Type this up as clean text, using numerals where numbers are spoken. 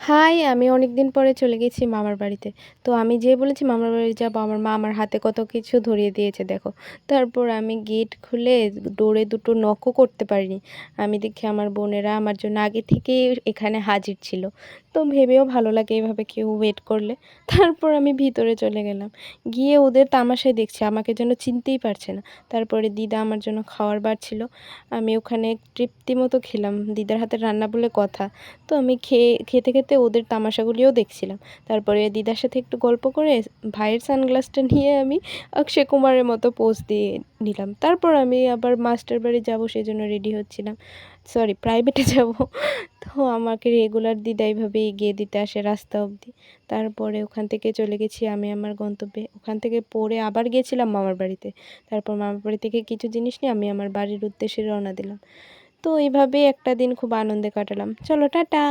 High! আমি অনেকদিন পরে চলে গেছি মামার বাড়িতে। তো আমি যেয়ে বলেছি মামার বাড়ি যাবো, আমার মা আমার হাতে কত কিছু ধরিয়ে দিয়েছে দেখো। তারপর আমি গেট খুলে ডোরে দুটো নকও করতে পারিনি। আমি দেখি আমার বোনেরা আমার জন্য আগে থেকেই এখানে হাজির ছিল। তো ভেবেও ভালো লাগে এভাবে কেউ ওয়েট করলে। তারপর আমি ভিতরে চলে গেলাম। গিয়ে ওদের তামাশাই দেখছি, আমাকে যেন চিনতেই পারছে না। তারপরে দিদা আমার জন্য খাওয়ার বাড়ছিল। আমি ওখানে তৃপ্তি মতো খেলাম। দিদার হাতের রান্না বলে কথা। তো আমি খেতে খেতে ওদের তামাশাগুলিও দেখছিলাম। তারপরে দিদার সাথে একটু গল্প করে ভাইয়ের সানগ্লাসটা নিয়ে আমি অক্ষয় কুমারের মতো পোজ দিয়ে নিলাম। তারপর আমি আবার মাস্টার বাড়ি যাবো সেজন্য রেডি হচ্ছিলাম, সরি প্রাইভেটে যাব। তো আমাকে রেগুলার দিদা এইভাবে এগিয়ে দিতে আসে রাস্তা অবধি। তারপরে ওখান থেকে চলে গেছি আমি আমার গন্তব্যে। ওখান থেকে পরে আবার গিয়েছিলাম মামার বাড়িতে। তারপর মামার বাড়ি থেকে কিছু জিনিস নিয়ে আমি আমার বাড়ির উদ্দেশ্যে রওনা দিলাম। তো এইভাবেই একটা দিন খুব আনন্দে কাটালাম। চলো টাটা।